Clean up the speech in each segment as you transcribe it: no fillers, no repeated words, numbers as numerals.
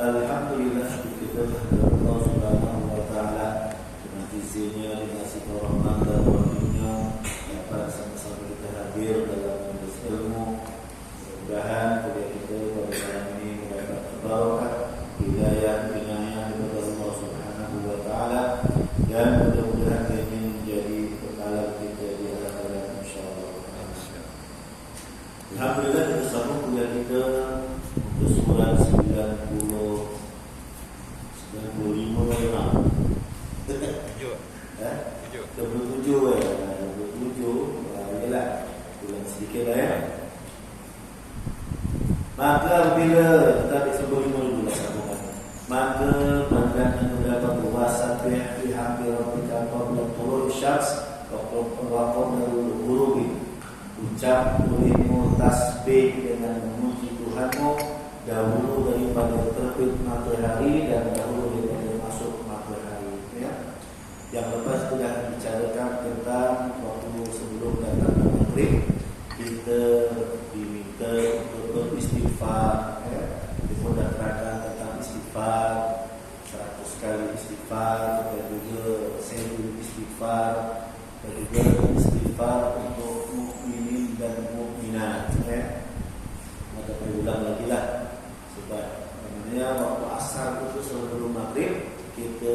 Alhamdulillah, kita bersyukur Allah Subhanahu wa taala dengan izinnya, dikasih rahmat dan wahyu-Nya dapat sama-sama kita hadir dalam majlis ilmu. Mudah-mudahan kuliah kita pada malam ini mendapat barokah, hidayah, inayah dari Allah Subhanahu wa taala, dan mudah-mudahan ini menjadi bekal kita di akhirat insyaallah. Alhamdulillah, kita sambung kuliah kita untuk surah 95 memang 27 yalah, kurang sedikit lah ya. Maka bila kita sebelum dulu sambungan, maka pandangan mendapat wasabih bihamdi rabbika qabla tulu'i syams wa qabla ghurubi. Ucap olehmu tasbih dengan memuji Tuhanmu dahulu daripada terbit matahari dan dahulu daripada masuk matahari, ya. Yang lepas sudah dibicarakan tentang waktu sebelum datang maghrib, kita diminta untuk beristighfar, ya. Kita dah terangkan tentang istighfar 100 kali istighfar, dan juga 1000 istighfar, dan juga istighfar untuk mukminin dan mukminat, ya. Maka berulang lagi lah. Sebab namanya waktu asar itu sebelum maghrib kita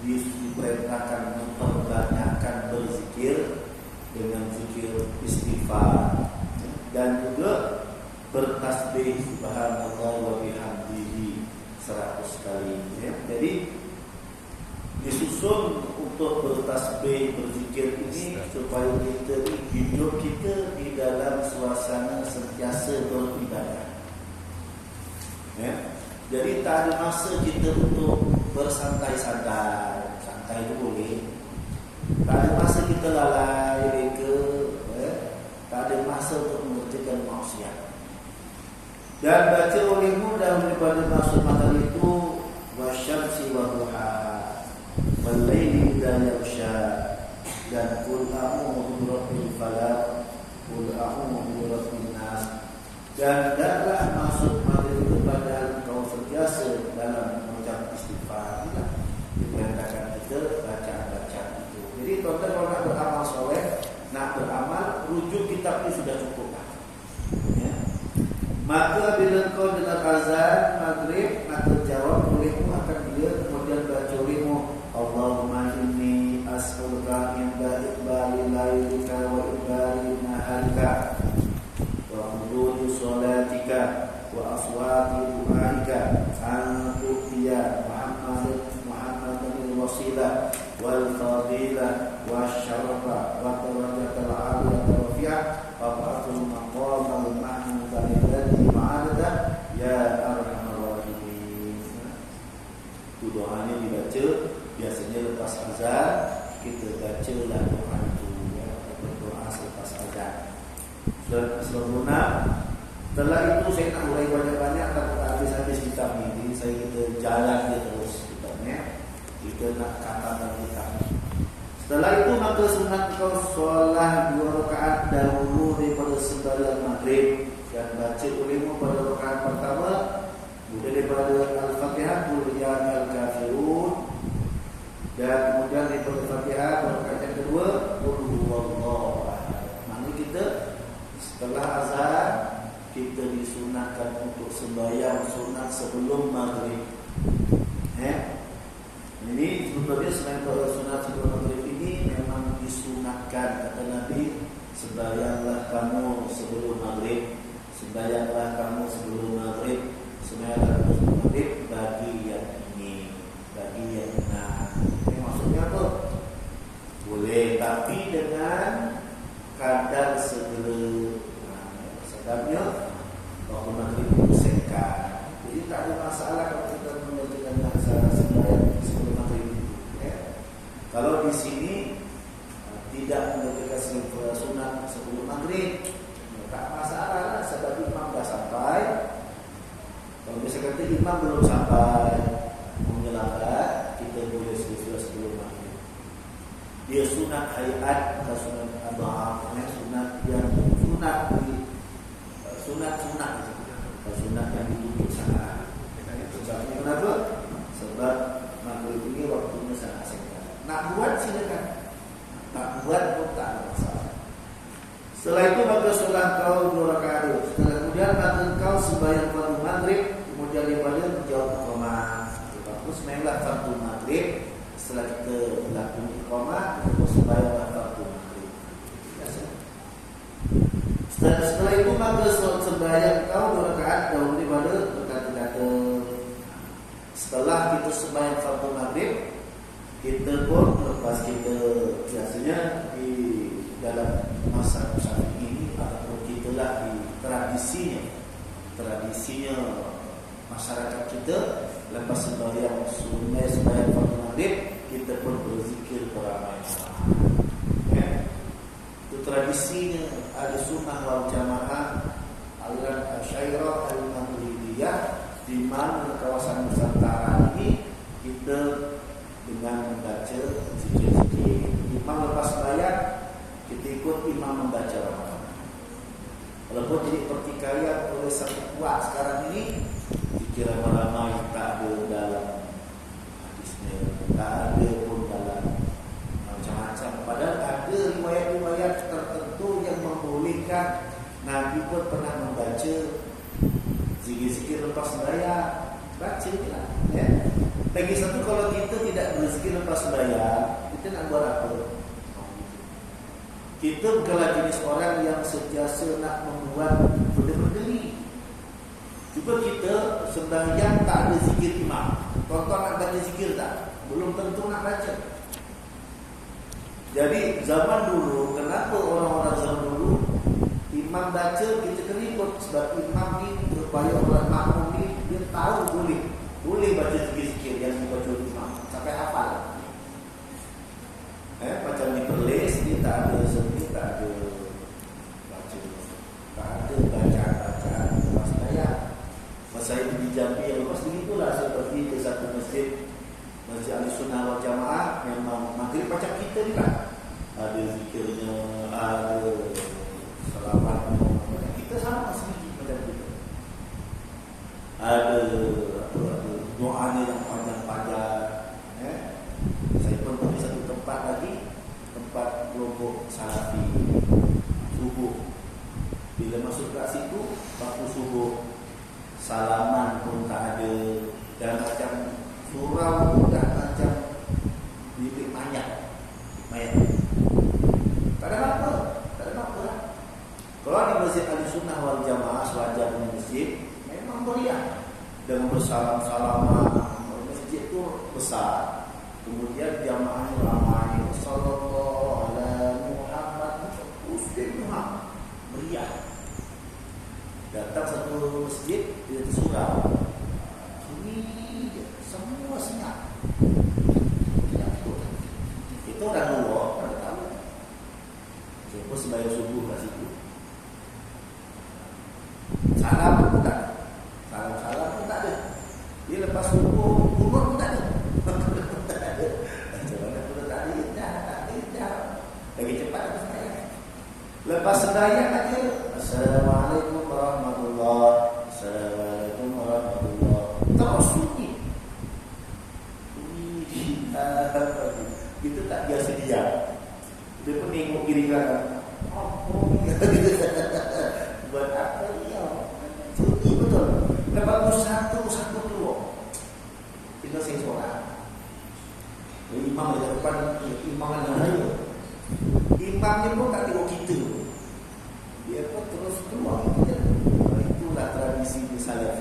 diperintahkan memperbanyakkan berzikir dengan zikir istighfar dan juga bertasbih subhanallah wa bihamdihi 100 kali, ya. Jadi disusun untuk bertasbih berzikir ini supaya kita hidup kita di dalam suasana sentiasa beribadah, ya. Jadi tak ada masa kita untuk bersantai-santai. Santai itu boleh. Tak ada masa kita lalai reka, ya. Tak ada masa untuk mengerjakan maksiat. Dan baca olehmu dahulu daripada masuk matahari itu wasyamsi wa duhaha wal-laili idza yaghsha dan qul a'udzu birabbil falaq qul a'udzu birabbin nas. Dan hendaklah masuk maghrib itu padahal engkau sentiasa dalam mengucap istighfar. Diperintahkan kita baca itu. Jadi tuan-tuan, kalau nak beramal soleh, nak beramal, rujuk kitab itu sudah cukup, ya. Maka bila engkau dengar azan maghrib, maka jawab olehmu akan dia, kemudian baca olehmu Allahumma inni as'aluka min iqbali lailika wa iqbali naharika wa hududi sholatika wa aswati du'aika an tu'tiya Muhammadan al-wasilah wal fadilah wa syarafa wa darajatal aliyah rafi'ah wa ba'athul maqamal mahmudan alladhi ma'adada ya arhamar rahimin. Itu doanya dibaca biasanya lepas azan, kita bacalah doa itu, ya. Berdoa selepas azan. Setelah itu saya nak urai banyak-banyak, tak habis-habis kitab ni. Jadi saya kita jalan dia terus kitabnya. Kita nak katakan kitab. Setelah itu maka sunat kau solat 2 rakaat dahulu daripada sembahyang maghrib dan baca olehmu pada rakaat pertama mulai daripada Al-Fatihah qul ya ayyuhal kafirun, dan kemudian daripada Fatihah rakaat yang kedua qul huwallahu ahad. Maknanya kita setelah azan kita disunatkan untuk sembahyang sunat sebelum maghrib. Ini sebetulnya selain sunat sebelum maghrib ini memang disunatkan, kata Nabi, sembahyanglah kamu sebelum maghrib, sembahyanglah kamu sebelum maghrib, sembahyanglah kamu sebelum maghrib bagi yang ini, bagi yang benar. Ini maksudnya apa? Boleh, tapi dengan kadar segera. Sebabnya waktu maghrib itu singkat, jadi tak ada masalah kalau kita mengerjakan sembahyang sebelum maghrib itu, ya. Kalau di sini tidak mengerjakan sunat sebelum maghrib, tak masalah, sebab imam dah sampai. Kalau bisa kata imam belum sampai menjelaskan, kita boleh selesai sebelum maghrib. Dia sunat hayat atau sunat abah, sunat yang sunat sunat yang ditutup sangat. Sebabnya sembahyang fardu maghrib, kemudian daripada menjawab iqamah. Terus mainlah fardu maghrib. Setelah kita melakukan iqamah, kita sembahyang fardu maghrib. Setelah itu maka sembahyang kau 2 rakaat dahulu daripada kata-kata. Setelah kita sembahyang fardu maghrib, kita pun lepas kita biasanya di dalam masa Syafi'i ini ataupun kita lah di tradisinya masyarakat kita, lepas sembahyang sunat sembahyang fardu maghrib, kita pun berzikir beramai-ramai. Ya. Itu tradisinya ada sunnah wal jamaah aliran Asy'ariyah al-Maturidiyah, di mana kawasan Nusantara ini kita dengan membaca zikir-zikir. Imam lepas sembahyang, kita ikut imam membaca Ramadan. Walaupun jadi pertikaian oleh satu kuat sekarang ini, zikir ramai tak ada dalam hadisnya, tak ada pun dalam macam-macam. Padahal ada riwayat-riwayat tertentu yang membolehkan. Nabi pun pernah membaca zikir-zikir lepas sembahyang. Baca lah, ya. Lagi satu, kalau kita tidak berzikir lepas sembahyang, kita nak buat apa? Kita bukanlah jenis orang yang sentiasa nak membuat benda-benda ni. Cuba kita sembahyang tak ada zikir imam. Tuan-tuan nak baca zikir tak? Belum tentu nak baca. Jadi zaman dulu, kenapa orang-orang zaman dulu imam baca kita kena ikut? Sebab imam ni supaya orang makmum ni dia tahu boleh baca zikir-zikir yang dibaca imam sampai hafal. Macam ni perlis, dia tak ada sendiri, tak ada baca, tak ada bacaan-bacaan lepas sembahyang. Masa itu di Jambi yang lepas begitulah, saya pergi ke satu masjid Ahlussunnah wal Jamaah. Memang maghrib macam kita ni lah, ada zikirnya, ada selawatnya. Kita sama sedikit macam kita. Ada doanya yang panjang-panjang. Saya pun pergi satu tempat lagi, tempat kelompok Salafi subuh. Bila masuk ke situ, waktu subuh, salaman pun tak ada, dan macam surau pun tak macam bibit mayat. Tak ada apa lah. Kalau di masjid Ahlussunnah wal Jamaah, sewajarnya masjid memang meriah dengan bersalam-salaman. Masjid itu besar, kemudian jamaahnya ramai. Sallallahu alaihi Muhammad, Muhammad, meriah. Datang satu masjid di surau, sunyi, semua senyap. Itu orang luar, orang tahu. Saya pun sembahyang subuh kat situ. Salam pun tak ada. Salam pun tak ada. Dia lepas subuh, umur pun tak ada. Macam mana pun tak ada. Lagi cepat lepas sembahyang. Lepas sembahyang aja, Assalamualaikum warahmatullahi wabarakatuh. Assalamualaikum warahmatullahi wabarakatuh. Terus sunyi. Kita tak biasa diam. Dia pun tengok kiri kanan. Buat apa dia? Sunyi betul. Lepas satu keluar. Tinggal saya seorang. Imam di depan, imam yang lain. Imamnya pun tak tengok kita. Dia pun terus keluar. Itulah tradisi di Salaf.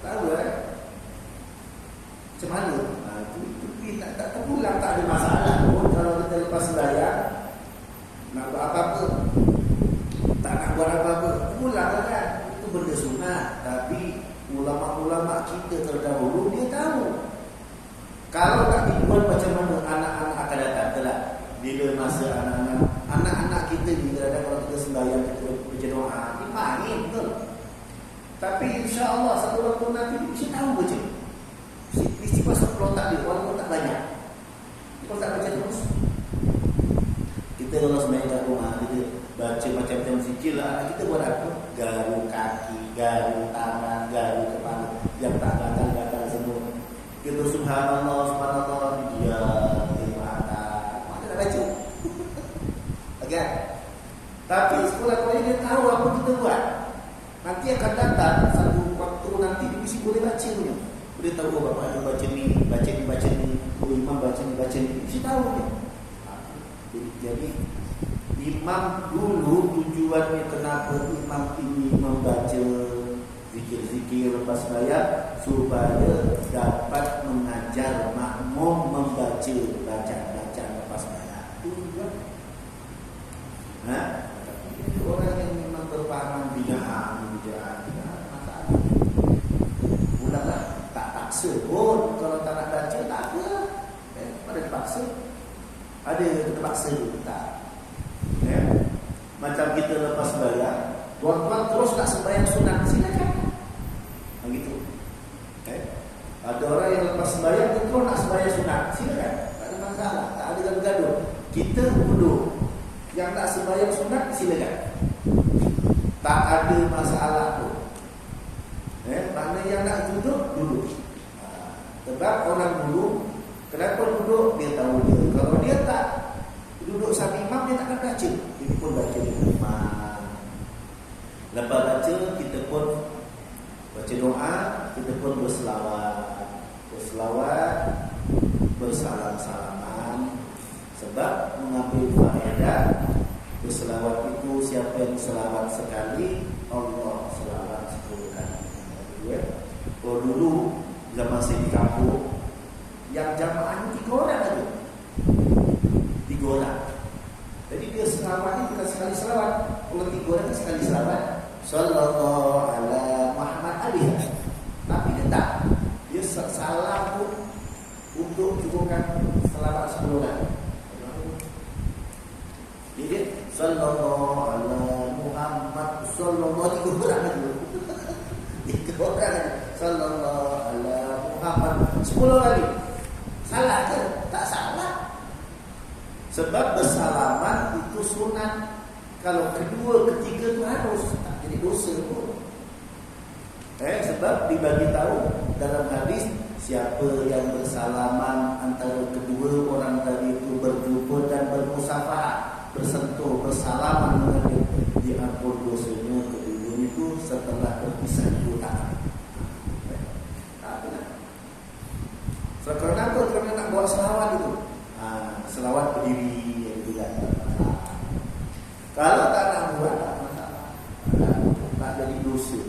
Tahu macam mana? Itu tak terpulang, tak ada masalah pun. Kalau kita lepas sembahyang nak buat apa-apa, tak nak buat apa-apa, pulang kan. Itu benda sunat. Tapi ulama-ulama kita terdahulu dia tahu. Kalau tak dibuat, macam mana anak-anak akan datang kelak. Bila masa anak-anak kita ni kadang kalau kita sembahyang, kita baca doa, dia main betul. Tapi insya-Allah satu waktu nanti dia mesti tahu baca. Mesti pasal pelotak dia, walaupun tak banyak. Kalau tak baca terus, kita kalau sembahyang kat rumah, kita baca macam-macam zikir lah. Anak kita buat apa? Garu kaki, garu tangan, garu kepala, yang tak gatal-gatal semua. Kita subhanallah, dia mata, mana nak baca? Okay. Tapi sekolah-sekolah dia tahu apa kita buat. Nanti akan datang satu waktu nanti dia mesti boleh baca punya. Boleh tahu bapak ada baca ni, imam baca ni, mesti tahu dia. Jadi imam dulu tujuannya kenapa imam ini membaca zikir-zikir lepas sembahyang supaya dapat mengajar makmum membaca bacaan lepas sembahyang. Itu tujuan. Orang yang memang berpahaman bid'ah tidak masalah. Ulanglah tak paksa pun kalau tak nak baca tak apa. Pada dipaksa. Ada yang terpaksa tak. Macam kita lepas sembahyang, tuan-tuan terus nak sembahyang sunat, silakan. Begitu. Ada orang yang lepas sembahyang terus nak sembahyang sunat, silakan. Tak ada masalah, tak ada gaduh-gaduh. Kita duduk. Yang nak sembahyang sunat silakan. Tak ada masalah pun. Mana yang nak duduk. Sebab orang dulu, kenapa duduk? Dia tahu dia. Kalau dia tak duduk sama imam, dia tak akan baca. Dia pun baca dengan imam. Lepas baca, kita pun baca doa, kita pun berselawat, bersalam-salaman. Sebab mengambil faedah, berselawat itu siapa yang selawat sekali, Allah selawat 10 kali. Kalau dulu zaman saya di kampung, yang jamaahnya 3 orang aja. 3 orang. Jadi dia selawat itu bukan sekali selawat. Kalau 3 orang sekali selawat. Sallallahu ala Muhammad alaihi. Tapi dia tak. Dia salam pun untuk cukupkan selawat 10 kali. Jadi sallallahu ala Muhammad sallallahu 3 orang itu. 3 orang sallallahu ala Muhammad 10 kali. Salah ke? Tak salah. Sebab bersalaman itu sunat. Kalau kedua, ketiga itu harus, tak jadi dosa pun. Sebab dibagi tahu dalam hadis, siapa yang bersalaman antara kedua orang tadi itu berjumpa dan bermusafahah, bersentuh, bersalaman dengan dia, diampun dosanya kedua itu setelah berpisah 2 tahun. So, kenapa nak buat selawat itu? Selawat berdiri yang juga tak masalah. Kalau tak nak buat tak masalah. Tak jadi dosa.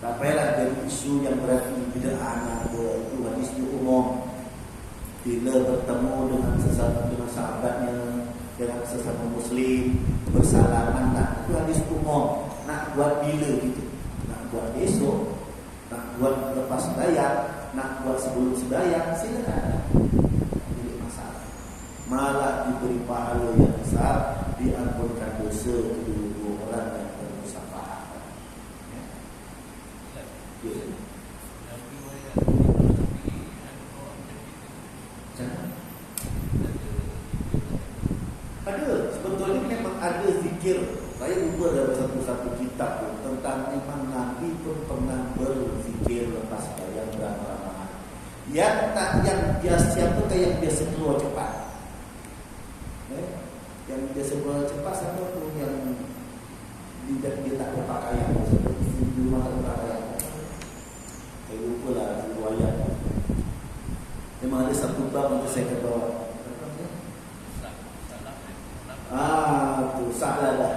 Tak payahlah jadi isu yang berarti bid'ah itu hadis umum. Bila bertemu dengan sahabatnya, dengan sesama muslim, bersalaman tak, itu hadis umum. Nak buat bila gitu? Nak buat besok, nak buat lepas sembahyang, nak buat sebelum sembahyang, silakan. Tidak masalah. Malah diberi pahala yang besar, diampunkan dosa kedua orang yang bermusafahah. Ada, sebetulnya memang ada zikir. Saya lupa dalam satu kitab pun tentang memang Nabi pun pernah berzikir lepas sembahyang beramai-ramai. Yang siapa yang biasa keluar cepat. Yang biasa keluar cepat siapa tu yang dia tak berpakaian, di rumah tak berpakaian. Saya lupa lah riwayat. Memang ada satu bab untuk saya kata tu salah dah.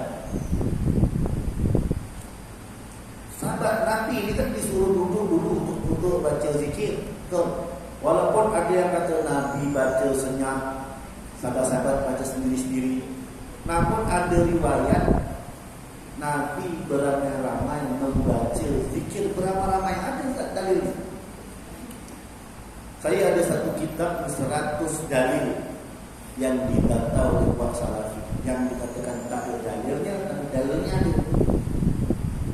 Sahabat Nabi ni kan disuruh dulu untuk baca zikir. Walaupun ada yang kata Nabi baca senyap, sahabat-sahabat baca sendiri-sendiri. Namun ada riwayat Nabi beramai-ramai membaca zikir beramai-ramai. Ada tak dalil? Saya ada satu kitab 100 dalil yang dibantah oleh Pak Salafi, yang dikatakan tak ada dalilnya, tapi dalilnya ada.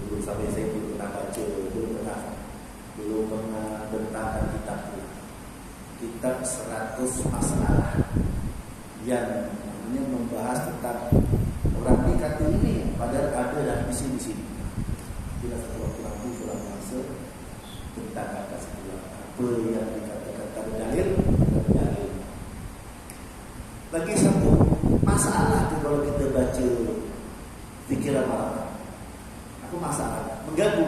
Dulu sampai saya belum pernah baca, belum pernah bentangkan kitab itu. Kitab 100 masalah yang membahas tentang orang ini kata ini, padahal ada dah di sini. Tidak satu waktu lampu sudah masa tentang kata sebelah apa yang dikatakan tak dalil. Lagi satu masalah tu kalau kita baca zikir malam. Apa masalah? Mengganggu.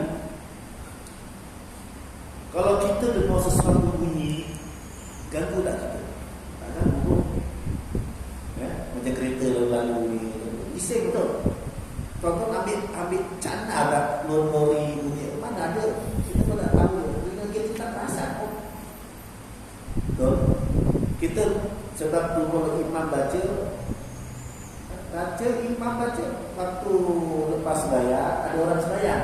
Kalau kita dengar sesuatu bunyi, ganggu tak kita? Tak ganggu. Ya, macam kereta lalu ni, bising betul. Tuan-tuan ambil cana tak lori bunyi mana ada? Kita pun tak tahu. Kita tak perasan pun. Betul? Kita sebab tu kalau imam baca imam baca waktu lepas sembahyang ada orang sembahyang.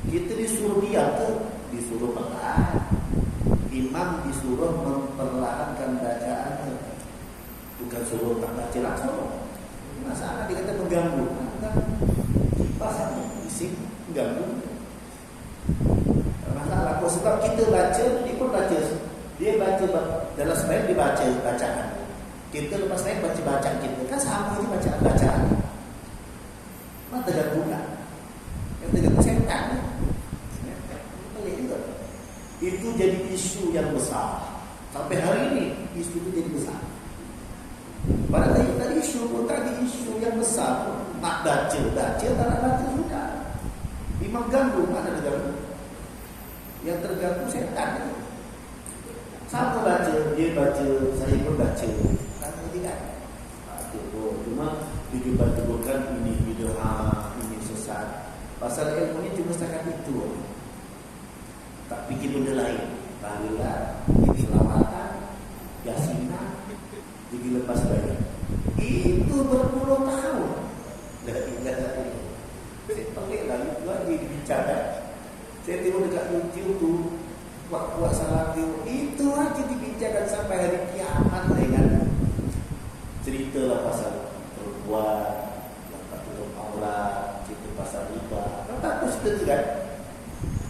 Kita disuruh diam ke? Disuruh perlahan. Imam disuruh memperlahankan bacaannya. Bukan suruh tak baca langsung. Masalah dia kata mengganggu. Kipas sama bising mengganggu. Masalah kok sebab kita baca, dia pun baca. Dia baca dalam sembahyang dia baca bacaan. Kita lepas sembahyang baca bacaan kita. Kan sama je bacaan. Mana terganggu tak? Yang terganggu setan. Pelik juga. Itu jadi isu yang besar. Sampai hari ini isu itu jadi besar. Pada tadi isu pun tadi isu yang besar. Nak baca, tak nak baca sudah. Imam ganggu, mana terganggu? Yang terganggu setan. Sama baca, dia baca, saya pun baca. Sama tidak? Cuma didebat-debatkan ini bid'ah, ini sesat. Pasal ilmu ni cuma setakat itu. Tak fikir benda lain. Tahlilan, selawatan, yasinan, jadi lepas bayar. Itu berpuluh tahun. Dari saya pelik lah itu lagi dibincangkan. Saya tengok dekat YouTube tu, buat salah itu aja dibincangkan sampai hari kiamat kan. Cerita lah pasal perempuan, tutup aurat, cerita pasal riba. Apa cerita tu kan?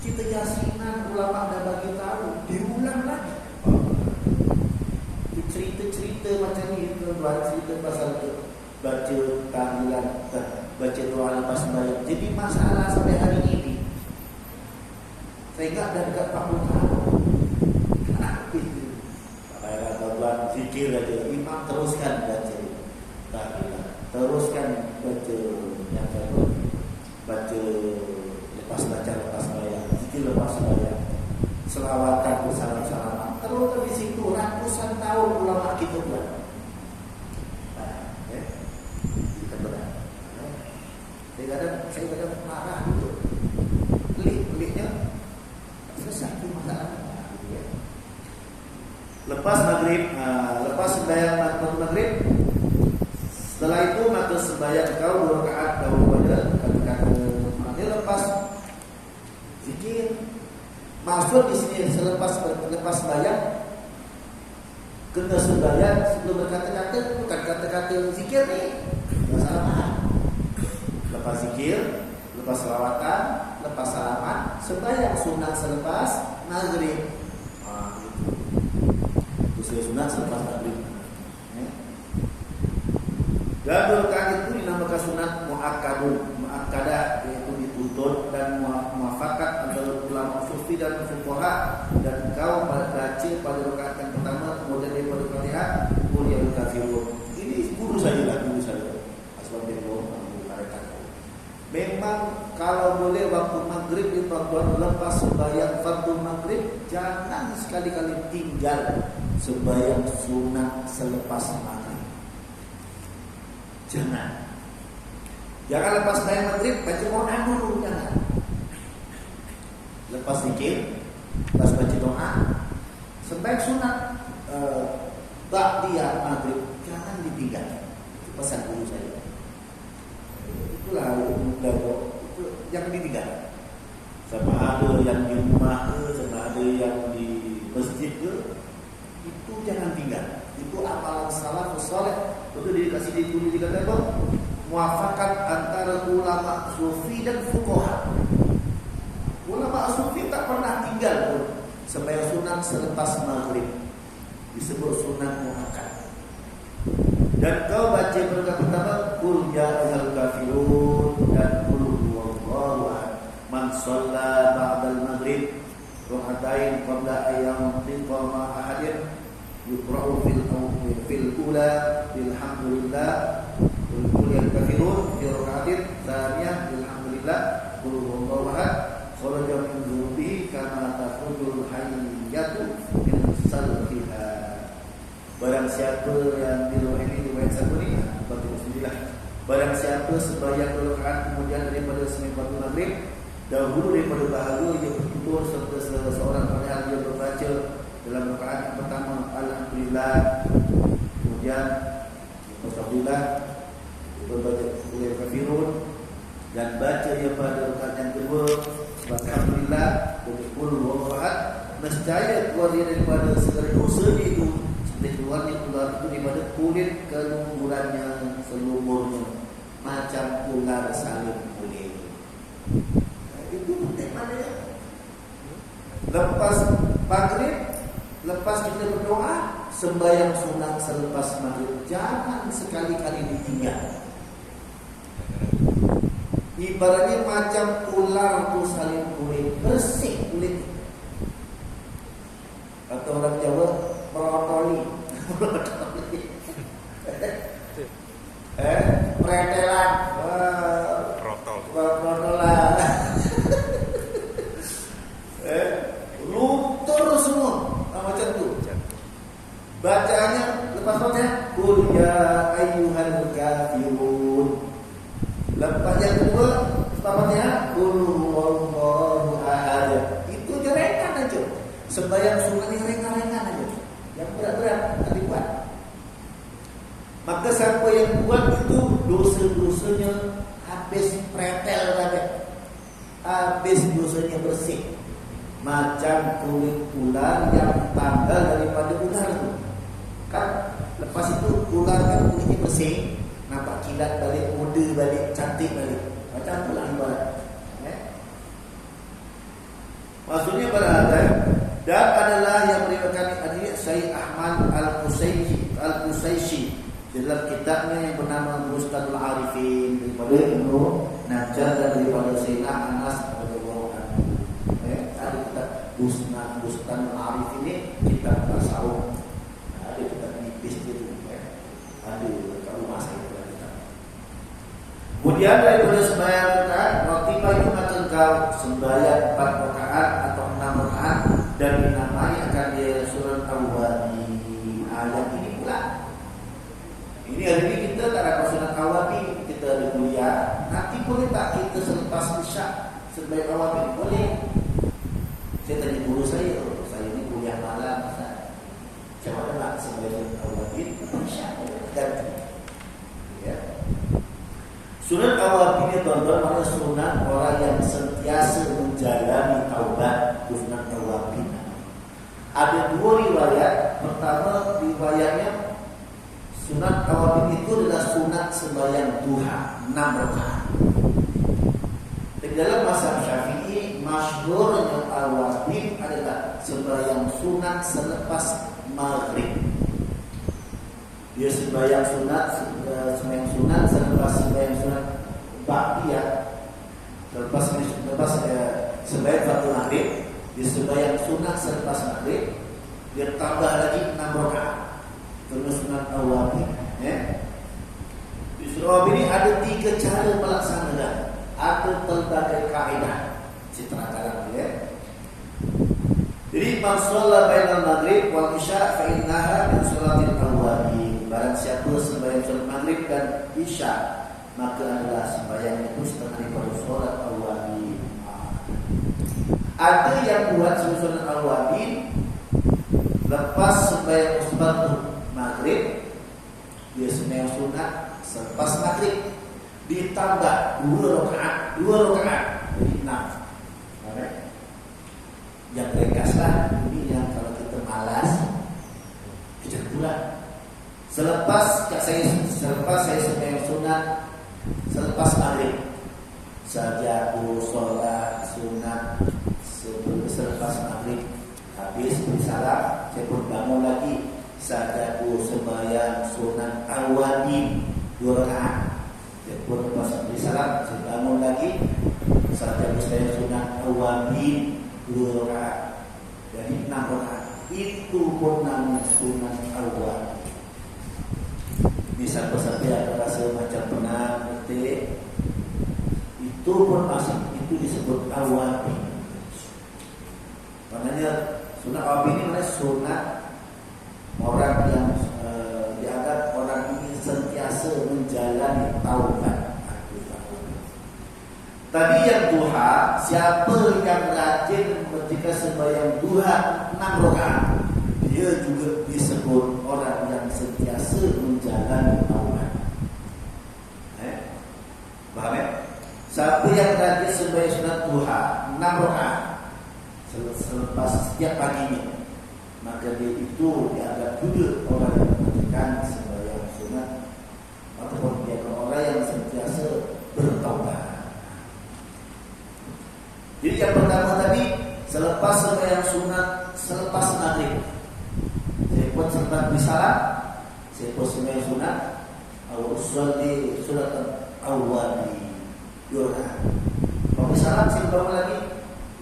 Cerita yasinan ulama dah bagi tahu, diulang lagi. Cerita macam ni, cerita pasal baca tahlilan, baca doa lepas sembahyang. Jadi masalah sampai hari ini. Saya ingat dah dekat 40 tahun. Kenapa itu? Tak payahlah tuan-tuan fikir aja. Imam teruskan baca tahlilan, teruskan baca yang kedua, baca lepas sembahyang, zikir lepas sembahyang, selawatan bersalam-salaman. Terus di situ ratusan tahun ulama kita buat. Kita berat. Saya kadang marah itu. Pelik-peliknya selesai tu masalah. Lepas maghrib, lepas sembahyang maghrib, setelah itu maka sembahyang kau 2 rakaat dahulu pada kata-kata. Dia lepas zikir. Maksud di sini selepas sembahyang kena sembahyang sebelum berkata-kata, bukan kata-kata zikir ni. Masalah faham. Lepas zikir, lepas selawatan, lepas salaman, sembahyang sunat selepas maghrib. Itu sunat selepas maghrib. Dan 2 rakaat itu dinamakan sunat muakkadah, yaitu dituntut dan muafakat antara ulama sufi dan fuqaha. Dan kau baca pada rakaat yang pertama kemudian daripada Fatihah qul ya kafirun. Ini guru saya. Asbab beliau mereka. Memang kalau boleh waktu maghrib di tuan-tuan lepas sembahyang fardu maghrib jangan sekali-kali tinggal sembahyang sunat selepas maghrib. Jangan lepas sembahyang maghrib baca Quran dulu, jangan. Lepas zikir, lepas baca doa, sembahyang sunat ba'diyah maghrib jangan ditinggal. Itu pesan guru saya. Itulah itu yang ditinggal. Sama ada yang di rumah ke, sama ada yang di masjid ke, itu jangan tinggal. Itu amalan salafus saleh. Betul dia kasih di guru dia kata apa? Muafakat antara ulama sufi dan fuqaha. Ulama sufi tak pernah tinggal pun sembahyang sunat selepas maghrib, disebut sunat muakkad. Dan kau baca perkataan pertama qul ya ayyuhal kafirun dan qul huwallahu ahad. Man shalla ba'dal maghrib rak'atain qabla ayyam tinqama ahadin yuqra'u fil ula bilhamdulillah qul ya kafirun fi rak'atin tsaniyah bilhamdulillah Bismillah, qul huwallahu ahad, kharaja min dhunubihi kama takhrujul hayyatu min salbiha. Barang siapa yang riwayat siapa ni? Bismillah. Barang siapa sembahyang 2 rakaat kemudian daripada sembahyang waktu maghrib, dahulu daripada bahagia ia bertutur serta seorang panihal dia berbaca dalam rakaat yang pertama alhamdulillah, kemudian alhamdulillah berbaca oleh kafirun, dan baca ia pada rakaat yang kedua alhamdulillah qul huwallahu ahad, nescaya keluar dia daripada segala dosa dia itu seperti keluar itu daripada kulit kelumpurannya seluruhnya macam ular salib kulit. Itu penting mana ya? Lepas maghrib, lepas kita berdoa, sembahyang sunat selepas maghrib jangan sekali-kali ditinggal. Ibaratnya macam ular tu salib kulit, bersih kulit. Atau orang Jawa merotoli. Pretelan. Protolan. Luntur semua. Macam tu. Bacaannya lepas Fatihah, qul ya ayyuhal kafirun. Lepas yang kedua, lepas Fatihah, qul huwallahu ahad. Itu je ringan aja. Sembahyang sunat ni ringan-ringan aja. Yang berat-berat tak dibuat. Maka siapa yang buat itu dosa-dosanya habis pretel saja. Habis dosanya bersih. Macam kulit ular yang tanggal daripada ular itu. Kan lepas itu ular kan kulitnya bersih, nampak kilat balik, muda balik, cantik balik. Macam itulah ibarat. Maksudnya berada dan adalah yang meriwayatkan hadis Syekh Ahmad Al-Qusaishi dalam kitabnya yang bernama Bustadul Arifin daripada Ibnu Najjar dan daripada Sayyidina Anas radhiyallahu anhu. Ada kitab Bustadul Arifin ini kitab tasawuf. Ada kitab nipis itu. Ada kat rumah saya kitab. Kemudian daripada sembahyang rakaat, waktu itu macam kau sembahyang 4 rakaat atau 6 rakaat dan dinamai akan dia surah Al-Wabi. Ayat ini pula. Ini hari ini kita tak ada surah Al-Wabi, kita ada kuliah. Nanti boleh tak kita selepas isya sembahyang Al-Wabi? Boleh. Saya tanya guru saya ini kuliah malam, macam mana nak sembahyang Al-Wabi? Isya ganti. Ya. Sunat Al-Wabi ini tuan-tuan mana sunat orang yang sentiasa menjalani taubat, sunat Al-Wabi. Ada 2 riwayat. Pertama riwayatnya sunat Al-Wabi itu adalah sunat sembahyang duha 6 rakaat. Di dalam mazhab Syafi'i masyhurnya Al-Wabi adalah sembahyang sunat selepas maghrib. Dia sembahyang sunat selepas sembahyang sunat ba'diyah. Selepas sembahyang waktu maghrib, dia sembahyang sunat selepas maghrib, dia tambah lagi 6 rakaat. Terus sunat Al-Wabi. Di surah Al-Wabi ini ada 3 cara melaksanakan. Ada pelbagai kaedah. Citra kalam dia. Jadi man shalla bainal maghrib wal isya fa innaha min shalatil Al-Wabi. Barang siapa sembahyang salat maghrib dan isya, maka adalah sembahyang itu setengah daripada solat Al-Wabi. Ada yang buat solat Al-Wabi lepas sembahyang sunnah maghrib, dia sembahyang sunat selepas maghrib, ditambah 2 rakaat jadi 6. Yang ringkaslah ini yang kalau kita malas kejar pula. Selepas saya sembahyang sunat selepas maghrib saja aku solat sunat selepas maghrib, habis bersalam saya pun bangun lagi saja aku sembahyang sunat Al-Wabi 2 rakaat. Saya pun lepas bersalam saya bangun lagi saja aku sembahyang sunat Al-Wabi 2 rakaat. Jadi 6 rakaat. Itu pun namanya sunat Al-Wabi. Bisa sampai ada rasa macam penat, betul. Itu itu pun masih itu disebut awabi. Makanya sunat awabi ini maknanya sunat orang yang dianggap orang ini sentiasa menjalani taubat. Tadi yang duha, siapa yang rajin ketika sembahyang duha 6 rakaat, dia juga disebut orang yang sentiasa menjalani taubat. Paham ya? Siapa yang rajin sembahyang sunat duha 6 rakaat selepas setiap paginya, maka dia itu dianggap juga orang yang mengerjakan sembahyang sunat ataupun dia orang yang sentiasa bertaubat. Jadi yang pertama tadi selepas sembahyang sunat, selepas maghrib, saya pun sempat disalam, saya pun sembahyang sunat, usolli sunatan awwabi, yura. Kalau disalam saya bangun lagi,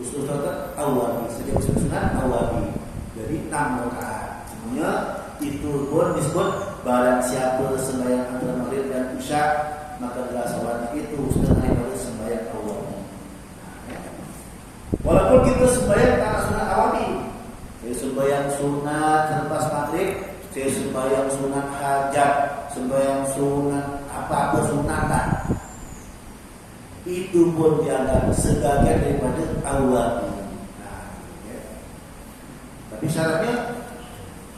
usul sunat awwabi, setiap sunat awwabi. Jadi 6 rakaat. Semuanya itu pun disebut barang siapa sembahyang antara maghrib dan isya, maka adalah salat itu sudah daripada sembahyang awwabi. Walaupun kita sembahyang karena sunat awabi, saya sembahyang sunat selepas maghrib, saya sembahyang sunat hajat, sembahyang sunat apa-apa sunatan, itu pun dianggap sebagian daripada awabi. Tapi syaratnya,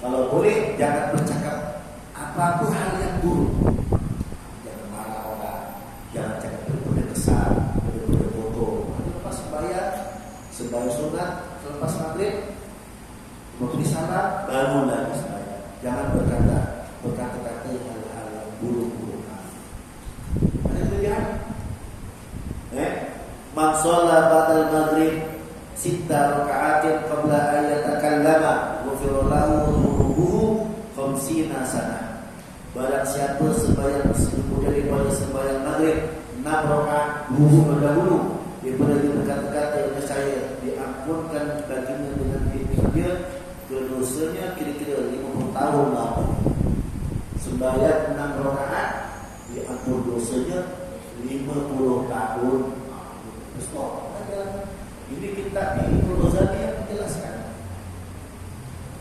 kalau boleh jangan bercakap apa-apa hal yang buruk, jangan marah orang, jangan cakap berbeda kesal, berbeda bodoh. Lepas sembahyang sunat selepas maghrib, waktu disalat bangun lagi sembahyang. Jangan berkata-kata hal-hal yang buruk-buruk. Ada kelebihan. Man shalla ba'dal maghrib 6 raka'atin qabla an yatakallama ghufira lahu dhunubuhu 50 sanah. Barang siapa sembahyang daripada sembahyang maghrib 6 rakaat dahulu daripada dia berkata-kata yang saya diampunkan baginya dengan dia dosanya kira-kira 50 tahun lama. Sembahyang 6 rakaat diampun dosanya 50 tahun. Ini kita di Ibnu Ghazali yang menjelaskan.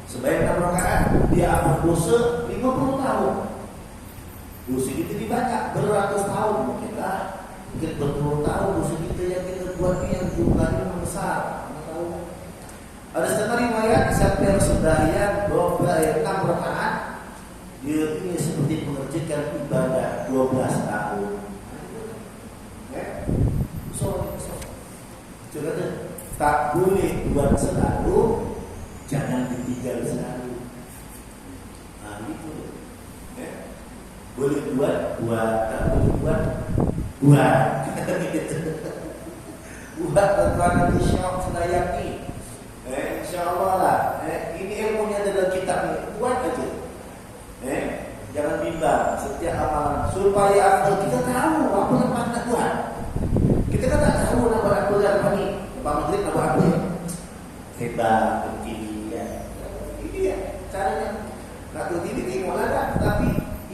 Sembahyang 6 rakaat dia ampun dosa 50 tahun. Dosa kita ini banyak, beratus tahun mungkin lah. Mungkin berpuluh tahun dosa kita yang kita buat ini yang jumlahnya besar. Ada setengah riwayat siapa yang sembahyang 6 rakaat dia ini seperti mengerjakan ibadah 12 tahun. Coba tak boleh buat selalu, jangan ditinggal selalu. Nah itu, boleh buat, tak boleh buat. Buat tuan di syok sedayang ni. InsyaAllah lah. Ini ilmunya dalam kitab ni. Buat aja. Jangan bimbang setiap amalan supaya kita tahu apa yang nak buat. Kita kan tak tahu nak buat apa dalam ni. Lepas maghrib nak buat apa ya? Hebat, begini ya. Ini ya caranya. Nak begini tengoklah tak. Tapi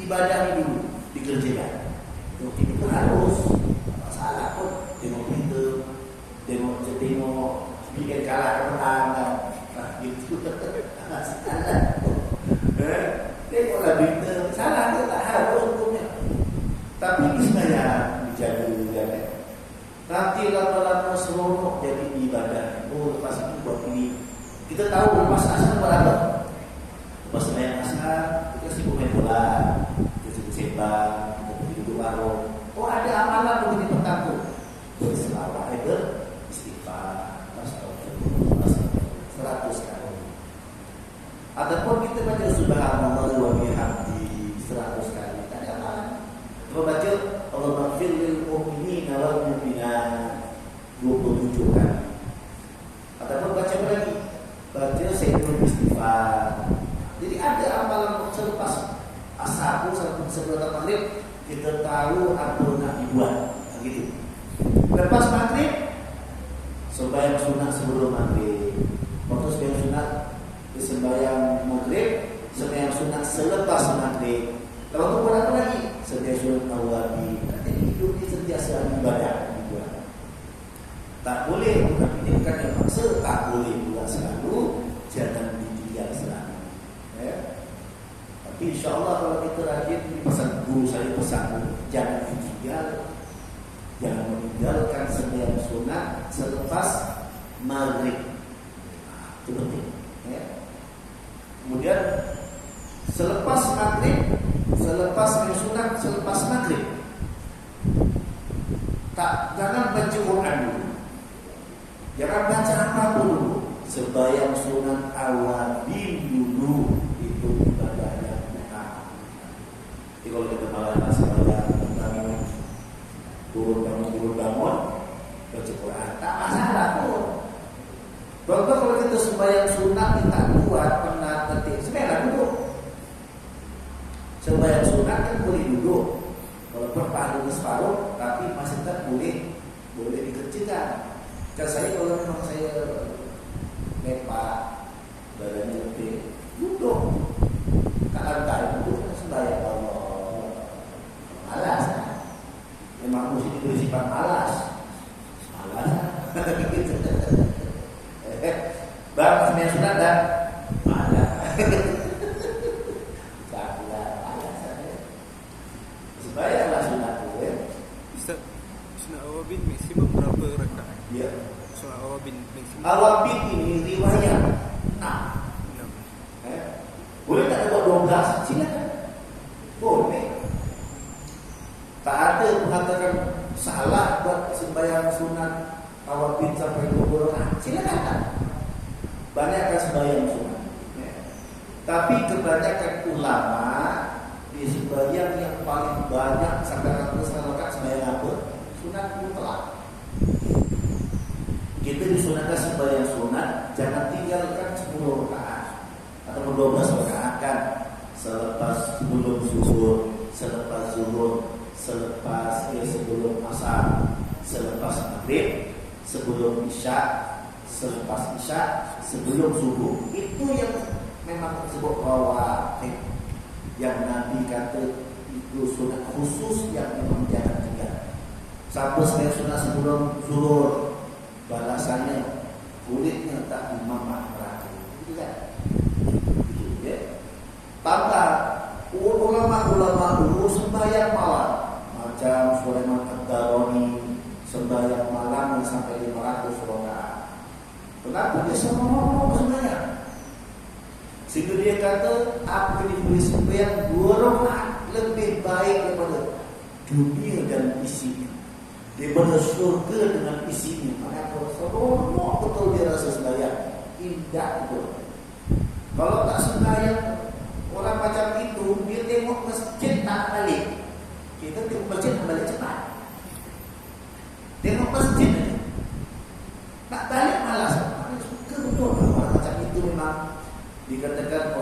ibadah ni dulu dikerjakan. Itu harus. Tak salah pun. Tengok berita, tengok bikin kalah kemenangan. Nah itu salah. Tengoklah berita. Salah dia tak harus hukumnya. Tapi ini sebenarnya dijaga juga. Nanti lama-lama seronok jadi ibadah. Oh lepas itu buat ini. Kita tahu lepas asar buat apa? Lepas sembahyang asar kita sibuk main bola, kita sibuk sepak, kita pergi duduk warung. Oh ada amalan begini petang tu. Berselawat, beristighfar, 100 kali. Ataupun kita baca subhanallah wa bihamdi 100 kali. Tak ada amalan. Kita baca Allah maghfir lil mu'minina wal mu'minat 27 kali. Ataupun baca apa lagi? Baca sayyidul istighfar. Jadi ada amalan selepas asar pun sebelum maghrib kita tahu apa nak dibuat. Begitu. Lepas maghrib sembahyang sunat sebelum maghrib. Waktu sembahyang sunat sembahyang maghrib, sembahyang sunat selepas maghrib. Kalau tu buat apa lagi? Sembahyang sunat awabi. Katanya hidup ni sentiasa ibadah dibuat. Tak boleh, tapi ini bukan yang maksa. Tak boleh pula selalu, jangan ditinggal selalu. Ya. Tapi insyaAllah kalau kita rajin, ini pesan guru saya pesan, jangan ditinggal, jangan meninggalkan sembahyang sunat selepas maghrib. Itu penting. Ya. Kemudian selepas maghrib, selepas sunat, selepas maghrib, jangan baca Quran dulu, jangan baca apapun dulu. Sembahyang sunat awabin dulu, itu ibadah yang benar. Jadi kalau kita malah sembahyang turun bangun baca Quran, tak masalah pun. Contoh kalau kita sembahyang sunat kita kuat penat ketik, sebenarnya duduk. Sembahyang sunat kan boleh duduk, walaupun separuh, tapi masih tetap boleh dikerjakan. Kan saya kalau memang saya lepak, badannya lebih duduk, tak lantai duduk sembahyang Allah. Malas, memang mesti bersifat malas. Gitu. Bang, sembahyang sunat dah malas. Bayarlah sunat tu ya. Ustaz, sunat awabin maksimum berapa rakaat? Ya. Sunat awabin maksimum. Awabin ini riwayat 6. Boleh tak buat 12? Silakan. Boleh. Tak ada mengatakan salah buat sembahyang sunat awabin sampai 20 rakaat. Silakan tak? Banyakkan sembahyang sunat. Ya. Tapi kebanyakan ulama di sembahyang yang paling banyak sampai ratusan rakaat sembahyang apa? Sunat mutlak. Kita disunatkan sembahyang sunat, jangan tinggalkan 10 rakaat atau 12 rakaat kan. Selepas sebelum zuhur, selepas zuhur, sebelum asar, selepas maghrib, sebelum isya, selepas isya, sebelum subuh. Itu yang memang disebut rawatib, yang Nabi kata itu sunat khusus yang memang jangan tinggal. Siapa sembahyang sunat sebelum zuhur, balasannya kulitnya tak dimamak neraka. Itu kan? Itu ya. Tambah ulama-ulama dulu sembahyang malam, macam Sulaiman Ad-Darani sembahyang malam sampai 500 rakaat. Kenapa dia sembahyang? Sehingga dia kata apa diberi sembahyang 2 rakaat lebih baik daripada dunia dan isinya, daripada surga dengan isinya. Maka seronok betul dia rasa sembahyang, indah betul. Kalau tak sembahyang, orang macam itu dia tengok masjid tak balik. Kita tengok masjid balik cepat. Tengok masjid tak balik malas. Suka betul orang macam itu. Memang dikatakan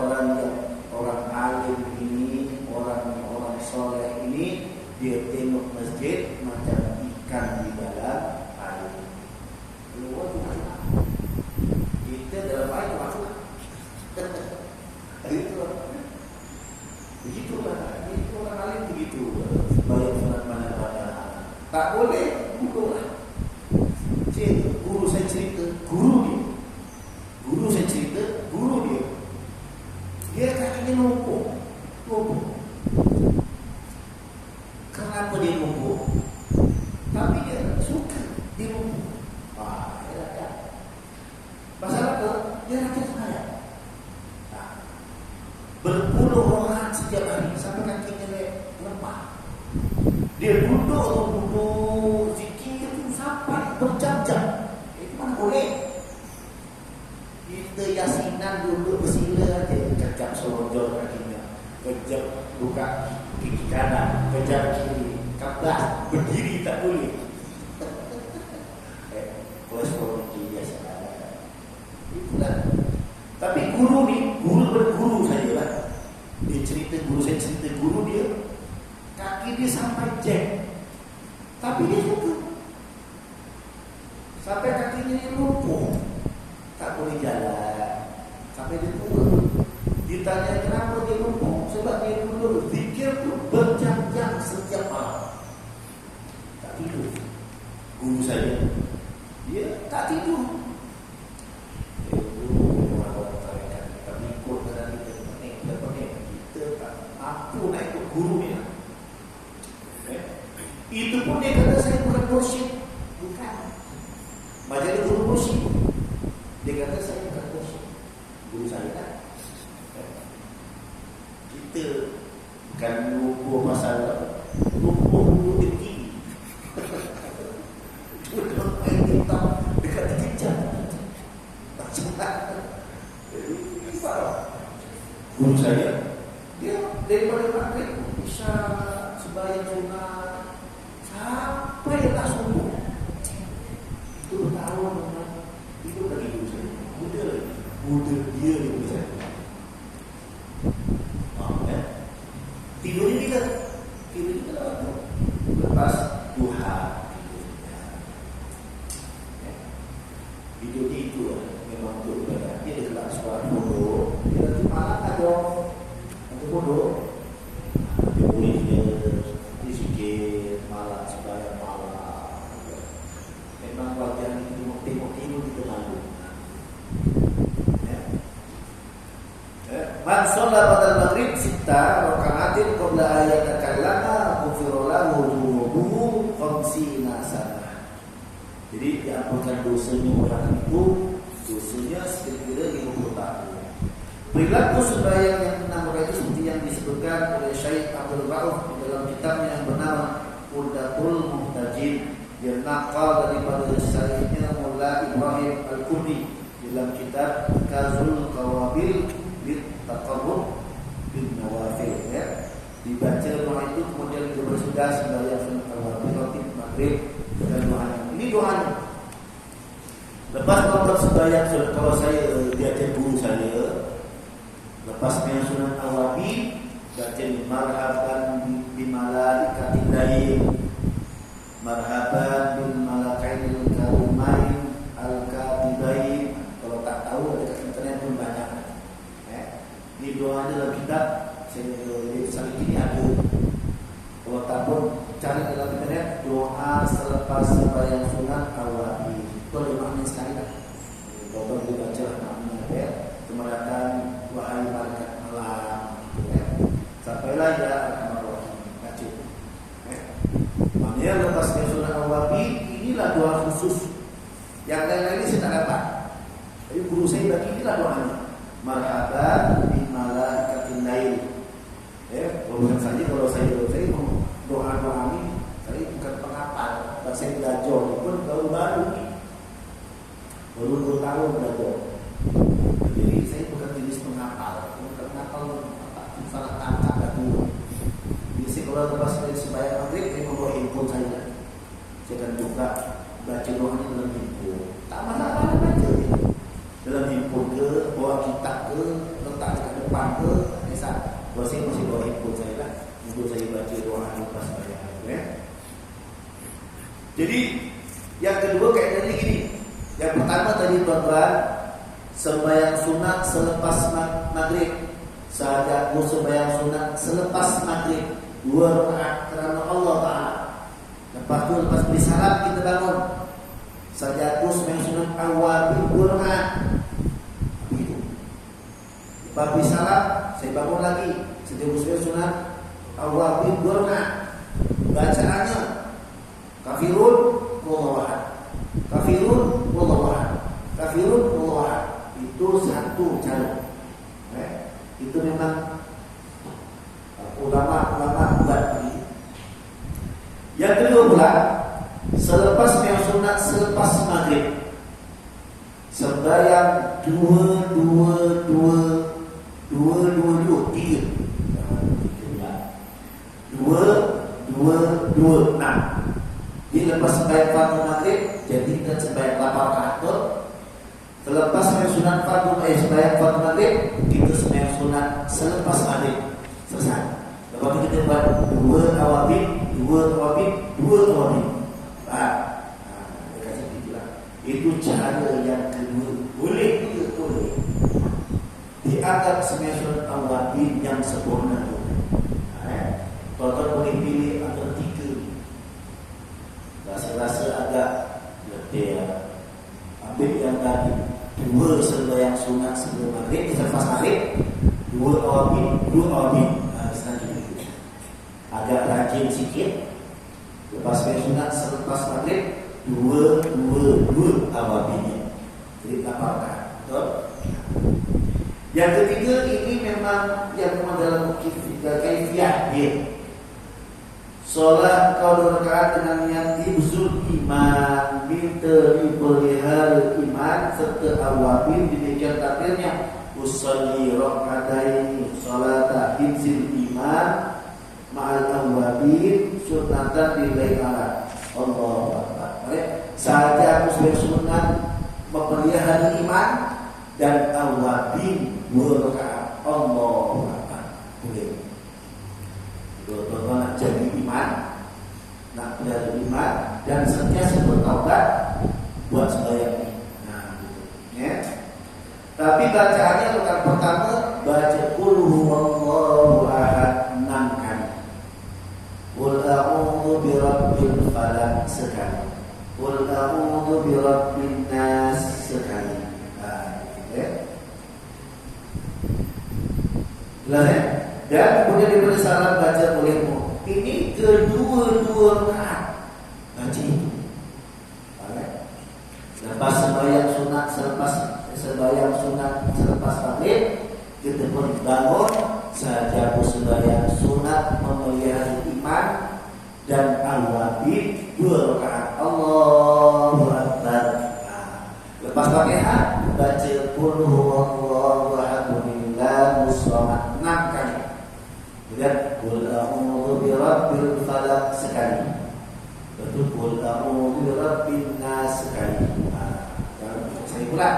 orang alim ini, orang soleh ini, dia tengok masjid macam ikan di dalam air. Keluar juga. Kita dalam air masuk. Begitulah. Itu orang alim begitu. Sembahyang sunat mana-mana. Tak boleh bukulah. Guru saya cerita, guru dia. Dia kakinya lumpuh. Kenapa dia lumpuh? Tapi dia suka dia lumpuh. Dia rakyat. Pasal apa? Dia rakyat sembahyang. Berpuluh orang setiap hari sampai kakinya lemah. Dia duduk zikir itu sampai berjam-jam. Itu mana boleh? Kita yasinan duduk bersila aja, kejap selonjor kakinya, kejap buka kaki kanan, kejap kiri, kablah berdiri tak boleh. Kolesterol tinggi biasa. Itulah. Tapi guru berguru saya lah. Saya cerita guru dia, kaki dia sampai jam, tapi dia suka. Sampai kakinya dia lumpuh, tak boleh jalan. Sampai dia tua. Ditanya kenapa dia lumpuh? Sebab dia dulu zikir tu berjam-jam setiap malam. Tak tidur. Guru saya Dia tak tidur. Kami ikut kadang kita pening. Kita tak mampu nak ikut guru ni. Itu pun dia kata saya bukan bullshit. Bukan. Macam dia guru bullshit. Dia kata saya bukan bullshit. Guru saya kan. Kita bukan lupa masalah, lupa guru tinggi. Duduk main hitam dekat dikejar. Tak cepat. Ini salah. Guru saya, dia daripada maghrib bisa sembahyang sunat sampai tak subuh. Itu bertahun itu lagi guru saya. Muda dia guru saya. Tidur ini kan waktu lepas duha. Video ni itu memang untuk ibadah. Dia ada kelak suara bodoh. Dia nanti malam ada bodoh. Dia boleh dia sikit malam sembahyang malam. Memang wajah itu tengok tidur kita malu. Man sholat pada maghrib sita rakaatin qabla ayat takallama ghufira lahu dhunubuhu 50 sana. Jadi diampunkan dosanya orang itu, dosanya sekira-kira 50 tahun. Perilaku sembahyang yang enam itu seperti yang disebutkan oleh Syekh Abdul Rauf di dalam kitabnya yang bernama Urdatul Muhtajin. Dia nakal daripada Syekhnya Mullah Ibrahim Al-Kurdi dalam kitab Kazul Qawabil Taqarrub bin Nawafil, ya. Dibaca doa itu kemudian kita bersudah sembahyang sunat tarawih, rotib, maghrib dan doanya. Ini doanya. Lepas nonton sembahyang sunat, kalau saya diajar guru saya, lepas sembahyang sunat tarawih, baca marhaban bi malaikatil lail, marhaban bil malaikail karimain al-katibain. Kalau tak tahu ada kat internet pun banyak. Ini doa dalam kitab saya saling ini ada. Kalau tak pun cari dalam internet doa selepas sembahyang sunat tarawih. Itu ada makna sekali kan. Kalau kita baca makna ya, kemeratan wahai malaikat malam ya. Sampailah ya Rahman baca. Maknanya lepas sembahyang sunat tarawih inilah doa khusus. Yang lain-lain saya tak dapat. Jadi guru saya bagi inilah doanya. Marhaban bi malaikatil lail. Bukan saja kalau saya doa ini saya bukan penghafal. Saya belajar pun baru ni. Baru 2 tahun belajar. Jadi saya bukan jenis penghafal. Bukan penghafal salah tangkap dah dulu. Jadi kalau lepas dari sembahyang maghrib saya membawa handphone saya. Saya akan buka baca doa ini dalam handphone. Tak masalah baca. Dalam handphone ke, bawa kitab ke, letak dekat depan ke, misal. Kalau saya masih bawa handphone saya lah, untuk saya baca doa lepas sembahyang. Ya. Jadi yang kedua kayak tadi gini. Yang pertama tadi tuan-tuan, sembahyang sunat selepas maghrib. Sahaja sembahyang sunat selepas maghrib 2 rakaat kerana Allah Taala. Lepas tu lepas beri salam kita bangun. Sahaja sembahyang sunat awal 2 rakaat. Begitu. Lepas beri salam saya bangun lagi. Setiap sembahyang sunat awal 2 rakaat. Bacaannya kafirun wallahu ahad. Kafirun wallahu ahad. Kafirun wallahu ahad. Itu satu cara. Itu memang ulama-ulama buat ini. Yang kedua pula, selepas sembahyang sunat selepas maghrib, sembahyang 2-2-2-2-2-6. Jadi lepas sembahyang fardu maghrib jadi kita sembahyang 8 rakaat. Selepas sembahyang sunat sembahyang fardu maghrib kita sembahyang sunat selepas maghrib. Selesai. Lepas itu kita buat 2 tawabin. Itu cara yang kedua. Boleh juga boleh. Dianggap sembahyang sunat tawabin yang sempurna itu. Tuan-tuan boleh pilih antara 3. Rasa-rasa agak letih, tasbih yang tadi 2 sembahyang sunat sebelum maghrib, selepas maghrib 2 awabin. Agak rajin sikit. Lepas sembahyang sunat selepas maghrib 2 awabinnya. Jadi 8 rakaat. Betul? Yang ketiga ini memang dalam kaifiyah dia. Solat kau 2 rakaat dengan niat hifzul iman, minta dipelihara iman serta awabin, demikian takdirnya. Usolli raka'ataini salata hifzil iman ma'al awabin sunatan lillahi ta'ala. Allahu Akbar. Saja aku sebagai sunat memelihara iman dan awabin 2 rakaat. Allahu Akbar. Boleh. Tuan-tuan nak jadi iman, nak pelihara iman dan sentiasa bertaubat buat sembahyang ini. Nah, gitu. Ya. Tapi bacaannya bukan pertama baca qul huwallahu ahad 6 kali. Qul a'udzu birabbil falaq sekali. Qul a'udzu birabbin nas sekali. Nah, ya. Jelas ya? Dan kemudian diberi salam baca olehmu. Ini kedua-dua rakaat baca itu. Lepas sembahyang sunat selepas maghrib kita pun bangun saja sembahyang sunat memelihara iman dan awabin 2 rakaat. Allahu Akbar. Lepas Fatihah baca qul huwallahu ahad Allahus samad 6 kali. Kemudian qul a'udzu birabbil falaq sekali. Betul, qul a'udzu birabbin nas sekali. Saya pula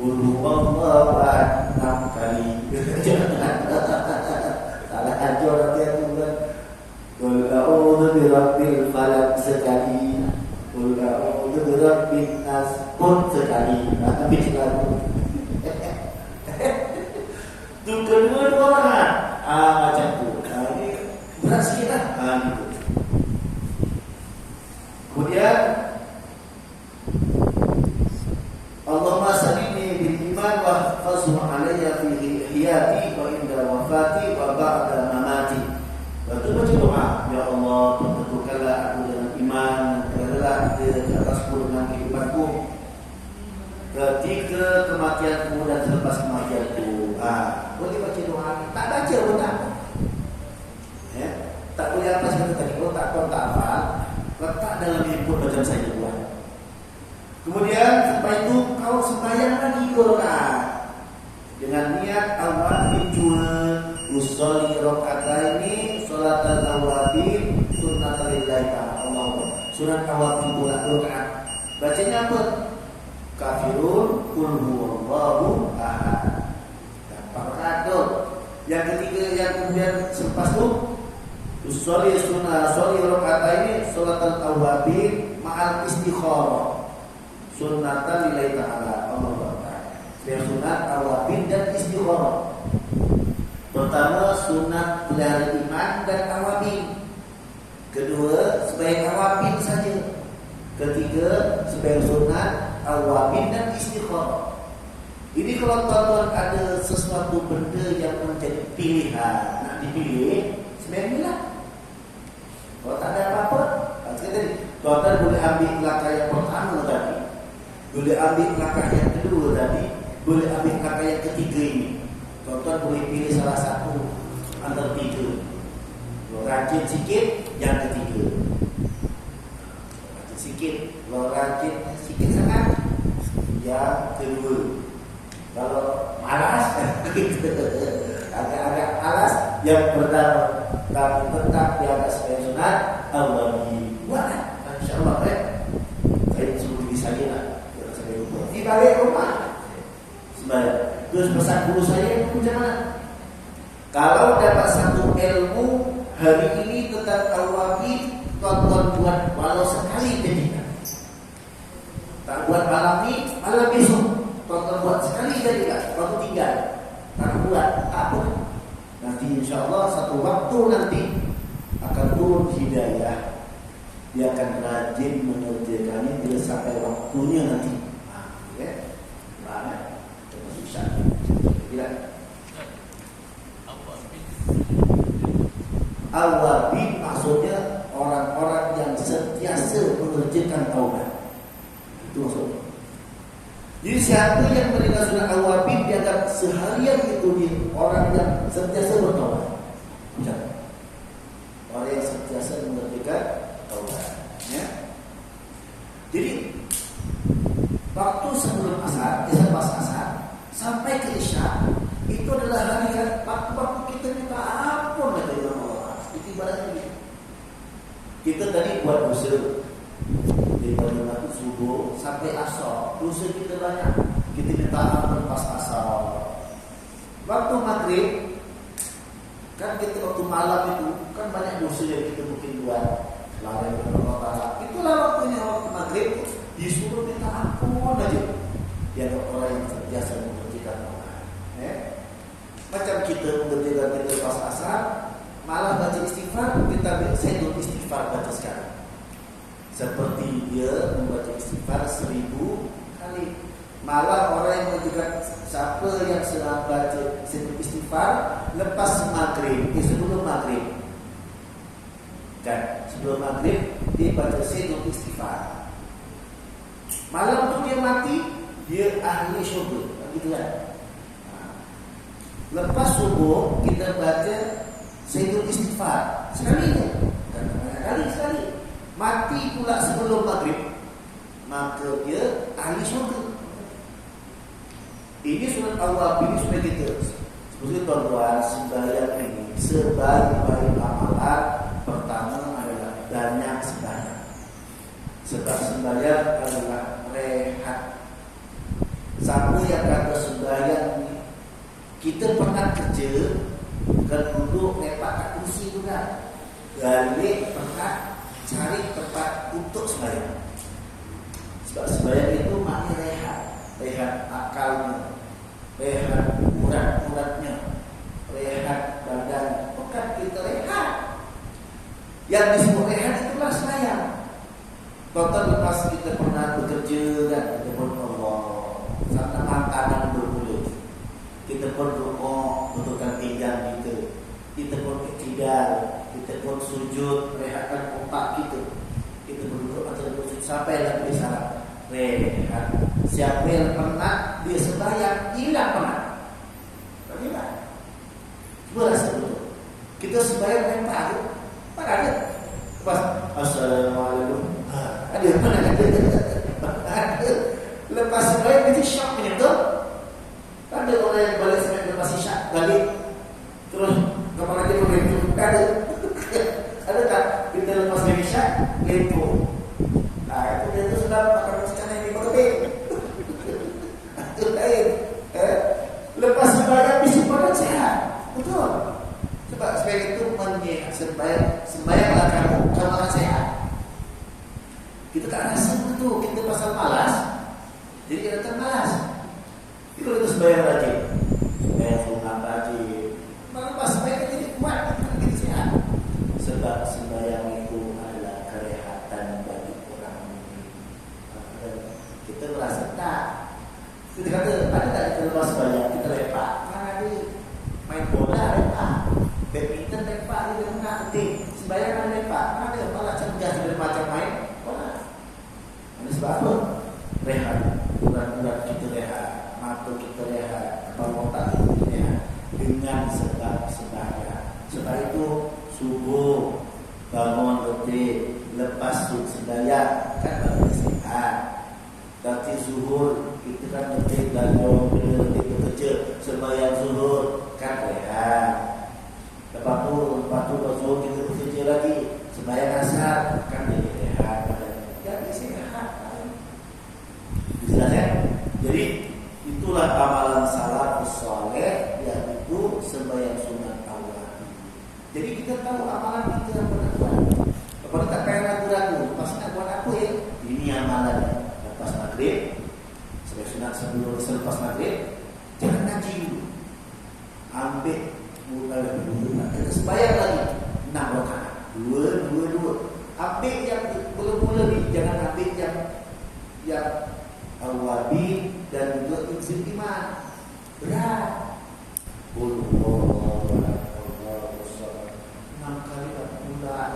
qul huwallahu ahad 6 kali. Salah aja nanti aku bilang qul a'udzu birabbil falaq sekali. Qul a'udzu birabbin nas pun sekali. Tapi selalu itu kedua-dua rakaat. Macam tu. Ini berat sikit lah. Gitu. Kemudian Allahumma salini bil iman wa hafazhu alayya fi hiyati wa inda wafati wa ba'da mamati. Waktu baca doa, ya Allah, tentukanlah aku dengan iman, kerana di atasku dengan kehidupanku, ketika kematianku dan selepas kematianku. Boleh baca doa ni. Tak baca pun tak. Ya, tak boleh apa seperti tadi. Kalau tak tahu tak hafal, letak dalam handphone macam saya buat. Kemudian setelah itu kau sembahyang lagi 2 rakaat dengan niat awabin jua usolli raka'ataini salatan awabin sunnatan lillahi ta'ala. Sunat awabin 2 rakaat. Bacanya apa? Kafirun qul huwallahu ahad. Yang ketiga yang kemudian selepas itu usolli raka'ataini salatan awabin ma'al istikharah sunnatan lillahi ta'ala. Allahu Akbar. Sunat awabin dan istikharah. Pertama sunat pelihara iman dan awabin. Kedua sebagai awabin saja. Ketiga sebagai sunat awabin dan istikharah. Ini kalau tuan-tuan ada sesuatu benda yang menjadi pilihan nak dipilih, sebenarnya lah. Kalau tak ada apa-apa, tuan-tuan boleh ambil langkah yang pertama tadi, boleh ambil langkah yang kedua tadi, boleh ambil langkah yang ketiga ini. Tuan-tuan boleh pilih salah satu antara 3. Rajin sikit, yang ketiga. Rajin sikit, kalau rajin sikit sangat, yang kedua. Kalau malas, agak-agak malas, yang pertama. Tapi tetap di atas sebagai sunat awabin. Buat, insyaAllah saya suruh diri saya lah. Di balik rumah sembahyang. Terus pesan guru saya macam mana? Kalau dapat satu ilmu hari ini tentang awabin, tuan-tuan buat walau sekali jadikan. Tak buat malam ni, malam besok. Tuan-tuan buat sekali jadikan. Tuan-tuan tinggal. Tak buat apa. Nanti insyaAllah satu waktu nanti akan turun hidayah. Dia akan rajin mengerjakannya bila sampai waktunya nanti. sunat taubat. Itu maksudnya. Jadi siapa yang mendengar sunat awabin dianggap seharian itu dia orang yang sentiasa bertaubat. Macam orang yang sentiasa mengerjakan taubat. Ya. Jadi waktu sebelum asar, pas asar sampai ke isya itu adalah hari waktu kita minta ampun dari Allah. Itu ibaratnya gitu. Kita tadi buat dosa dari waktu subuh sampai asar, dosa kita banyak. Kita minta ampun pas asar. Waktu maghrib kan kita waktu malam itu kan banyak dosa yang kita mungkin buat lalai dengan Allah Taala. Itulah waktunya waktu maghrib disuruh minta ampun aja. Dia orang yang terbiasa mengerjakan Allah. Macam kita mengerjakan kita pas asar, malah baca istighfar, saya dulu istighfar baca sekarang. Seperti dia membaca istighfar 1000 kali. Malah orang yang mengerjakan siapa yang sedang baca istighfar lepas maghrib, sebelum maghrib. Kan sebelum maghrib dia baca 1000 istighfar. Malam tu dia mati, dia ahli syurga. Begitu kan? Lepas subuh kita baca Sayyidul Istighfar sekali je, sekali. Mati pula sebelum maghrib, maka dia ahli syurga. Ini sunat awal, ini sunat kita. Seperti tuan-tuan, sembahyang ini sebaik-baik amalan pertama adalah banyak sembahyang. Sebab sembahyang adalah rehat. Siapa yang kata sembahyang ini, kita pernah kerja kan duduk lepak kat kursi tu kan, balik tempat cari tempat untuk sembahyang. Sebab sembahyang itu maknanya rehat akalnya, rehat urat-uratnya, rehat badan. Bukan kita rehat. Yang disebut rehat itulah sembahyang. Total lepas kita pernah bekerja kan, kita pun Allah sampai makanan bermula. Kita pun rukuk, betulkan pinggang kita pun iktidal, kita pun sujud, rehatkan otak kita. Kita berduduk atau sujud sampai lagi salat. Rehat. Siapa yang penat dia sembahyang, hilang penat. Tak hilang. Cuba rasa betul. Kita sembahyang lepas tu, mana ada? Lepas Assalamualaikum. Ada mana ada? Lepas sembahyang kita syok punya betul. Ada orang yang balik sembahyang lepas isyak balik terus kepala dia berlengkung. Ada. Ada tak kita lepas isyak lengkung? Itu dia tu sudah makan secara ini betul. Itu lain. Lepas sembahyang mesti pada sehat. Betul. Sebab sembahyang itu menyehat. Sembahyanglah kamu akan sehat. Kita tak rasa betul. Kita pasal malas. Jadi kita tak malas. Itu kita sembahyang rajin. Sembahyang sunat rajin. Lepas sembahyang kita jadi kuat. Kita sehat. Sebab sembahyang itu adalah kerehatan bagi orang mukmin. Kita merasa tak. Kita kata ada tak kita lepas sembahyang kita lepak. Ada main bola lepak, badminton lepak, dia tengah penting. Sembahyang ada lepak. Ada malah cergas macam main bola. Ini sebab apa? Rehat. Urat-urat kita rehat, mata kita rehat, kepala otak kita rehat dengan sebab sembahyang. Sebab itu subuh bangun letih, lepas tu sembahyang kan baru sehat. Nanti zuhur kita kan letih belanja, letih bekerja, sembahyang zuhur kan rehat. Lepas tu zuhur kita bekerja lagi, sembahyang asar kan jadi rehat. Jadi sehat. Jadi itulah amalan salafus saleh, yaitu sembahyang sunat awal. Jadi kita tahu amalan kita yang benar. Kalau tak payah ragu-ragu, lepas nak buat apa ya? Ini amalannya. Lepas maghrib, sebagai sunat sebelum selepas maghrib, jangan ngaji dulu. Ambil kita sembahyang lagi 6 rakaat. 2. Ambil yang mula-mula ni, jangan ambil yang awabin dan juga insin iman. Berat. Allah 6 kali tak pula.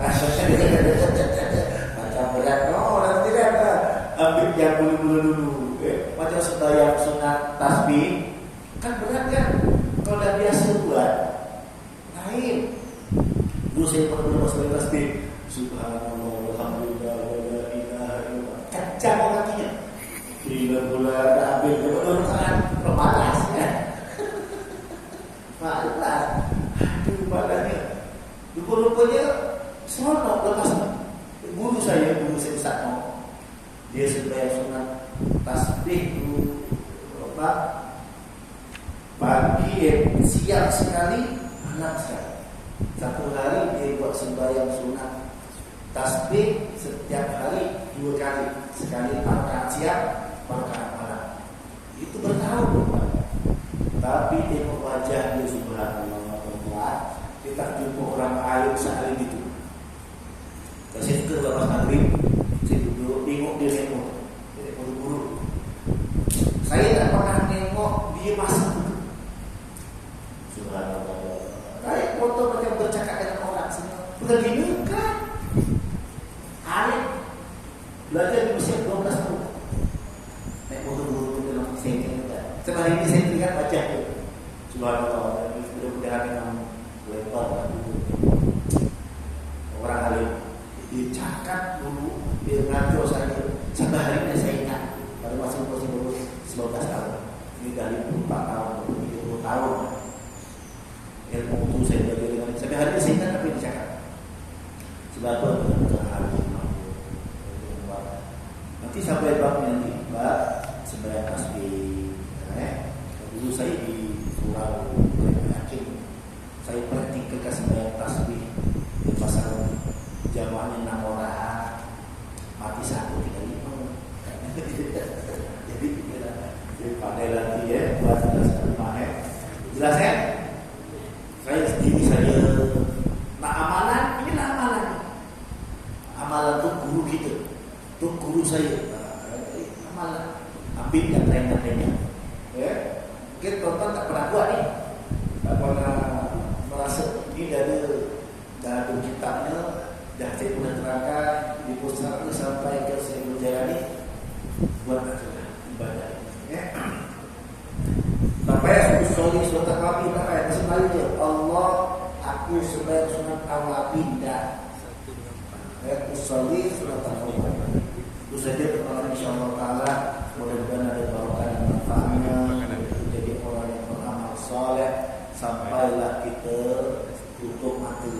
Macam berat orang tidak. ambil yang bulu-bulu dulu. Macam sembahyang sunat tasbih kan berat kan? Kalau udah biasa buat lain. Dulu saya pernah sembahyang tasbih, subhanallah, alhamdulillah, wala ilaha illallah. Kencang kakinya. Bila pula ada ambil dua rakaat, malas ya. Malas. Aduh badannya. Rupanya seronok lepas. Guru saya Ustaz Noh, dia sembahyang sunat tasbih dulu pagi, siang sekali, malam sekali. Satu hari dia buat sembahyang sunat tasbih setiap hari 2 kali, sekali rakaat siang, rakaat malam. Itu bertahun. Tapi tengok wajah dia subhanallah, dia tak jumpa orang alim sealim itu. Saya ke lepas maghrib, saya duduk tengok dia nengok buru-buru. Saya tak pernah nengok dia masuk. Subhanallah. Kayak foto macam bercakap dengan orang semua. Bukan gini kan? Alim belajar di Mesir 12 tahun. Naik buru-buru dalam sini juga. Sebab ini saya lihat wajah dia. Subhanallah. Mudah-mudahan memang lebar orang alim. Dia cakap dulu, dia ngaco saya. Sampai hari ini saya ingat. Pada masa umur 19 tahun. Ini dari 4 tahun, 30 tahun. Ilmu itu saya belajar dengan. Sampai hari ini saya ingat apa yang dia cakap. Sebab apa? Nanti sampai bab nanti, bab sembahyang tasbih. Dulu saya di surau yakin. Saya praktikkan sembahyang tasbih di pasar. Jamaahnya 6 orang, mati 1, 3, 5. Jadi pandai lagi ya, buat jelaskan rumahnya. Jelas ya? Saya sendiri saya. Nah amalan, ini amalan. Amalan itu guru kita, itu guru saya. Amalan, ambil yang lain-lainnya. Ya, mungkin tonton tak pernah buat nih, tak pernah merasa ini dari kitabnya. Dah saya pernah terangkan di pusat ini sampai ke saya berjalani buat ibadah. Ya. Sampai usul surat Al-Wabi tak ada sebenarnya Allah aku sembahyang sunat Al-Wabi dah. Usul surat Al-Wabi. Itu saja pertama insyaallah taala mudah-mudahan ada barokah dan manfaatnya jadi orang yang beramal saleh sampailah kita tutup mati.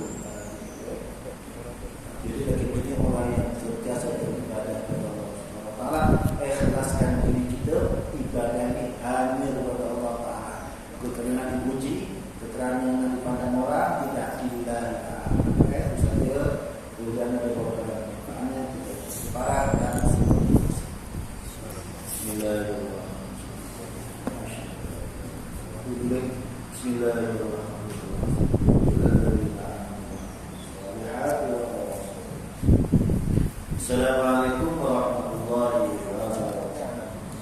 Jadi bagi kita orang yang sentiasa beribadah kepada Allah Subhanahu Wa Taala, ikhlaskan diri kita ibadah ini hanya kepada Allah Taala. Kerana dipuji, kerana yang dipandang orang tidak dilihat. Itu saja. Kemudian ada beberapa manfaatnya kita separat dan Bismillahirrahmanirrahim. Bismillahirrahmanirrahim. Assalamualaikum